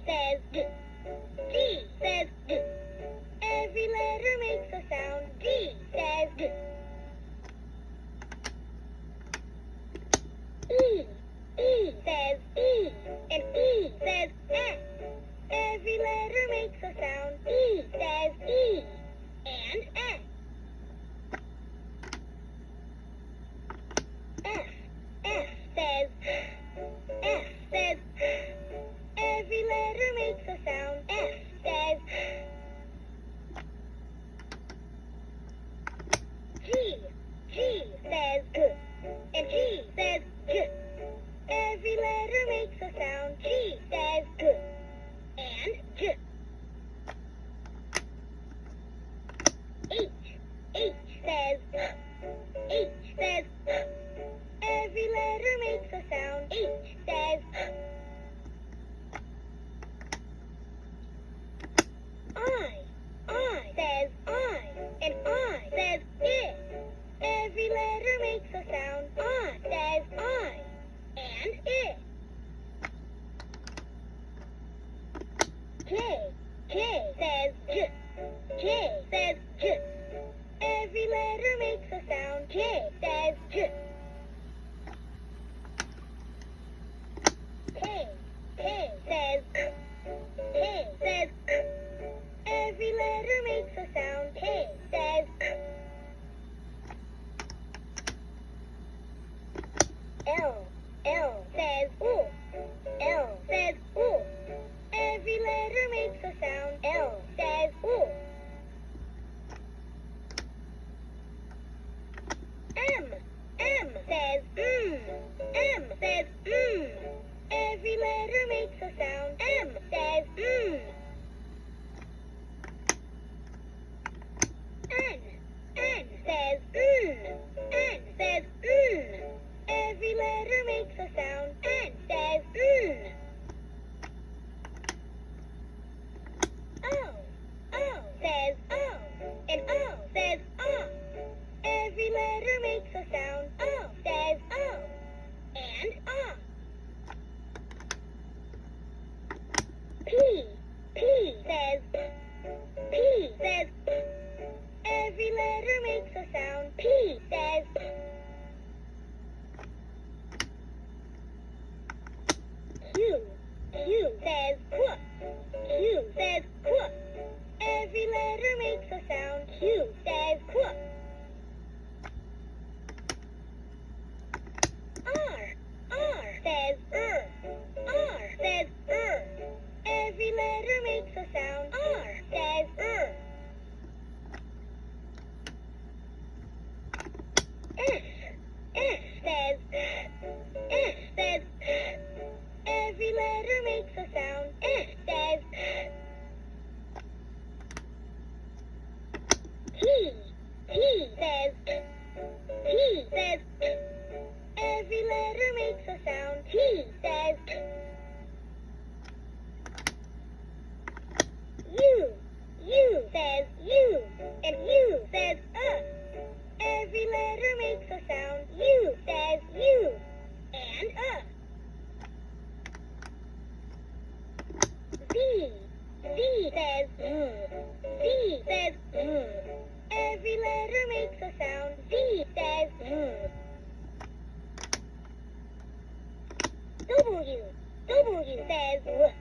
says D. G says D. Every letter makes a sound. G says D. E says E, and E says F. Every letter makes a sound. E says E, and F. F says F says every letter makes a sound. F says G says G, and G says G. Every letter makes a sound. G says G, and G. H says every letter makes a sound. H says I says I, and I says it. Every letter makes a sound. I says I, and it. J says J. J says J. Every letter makes a sound. J says J. K says K. K says K. Every letter makes a sound. K says K. L says O. L says O. Every letter makes a sound. L says O. M says M says Every letter makes a sound. M says N says N says Every letter makes a sound. N says O says O, and O says O. Every letter makes a sound. O says O, and O. P says Every letter makes a sound. P says Q says Q. Q says Q. Every letter makes a sound. Q says Q. R says R says Every letter makes a sound. R says S says Every letter makes a sound. S says T says Every letter makes a sound. T says U says U, and U says Every letter makes a sound. U says U, and V says V says Every letter makes a sound. V says W says W.